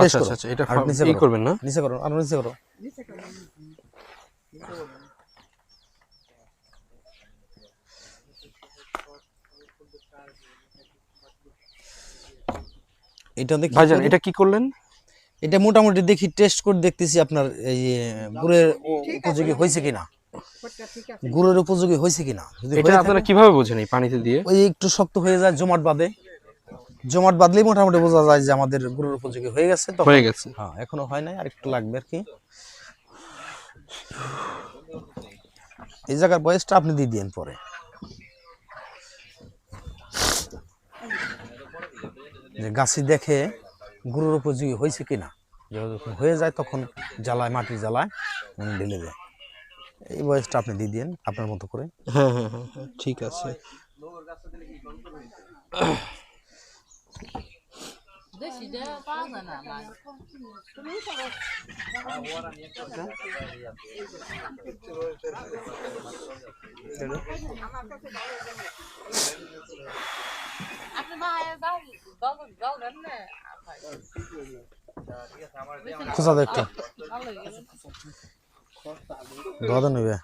আচ্ছা আচ্ছা আচ্ছা, এটা কি করবেন না? নিচে করো, আর নিচে করো। এটা দেখি ভাইজান, এটা কি করলেন? এটা মোটামুটি দেখি টেস্ট করে দেখতেছি আপনার এই গুড়ের উপযোগী হয়েছে কিনা, গুড়ের উপযোগী হয়েছে কিনা। যদি এটা আপনারা কিভাবে বোঝেন এই পানিতে দিয়ে? ওই একটু শক্ত হয়ে যায়, জমাট বাঁধে, জমাট বাঁধলেই মোটামুটি বোঝা যায় যে আমাদের গুড়ের উপযোগী হয়ে গেছে। তো হয়ে গেছে। হ্যাঁ, এখনো হয় নাই, আর একটু লাগবে আর কি। এই জায়গার বয়সটা আপনি দিয়ে দিন পরে। যে গাছি দেখে গুড়ের উপযোগী হয়েছে কিনা, যখন হয়ে যায় তখন জ্বালায়, মাটির জ্বালায় ঢেলে দেয়। এই বয়সটা আপনি দিয়ে দিন আপনার মতো করে। হ্যাঁ হ্যাঁ হ্যাঁ হ্যাঁ, ঠিক আছে। খোঁজা দে একটা দাদা নেবে।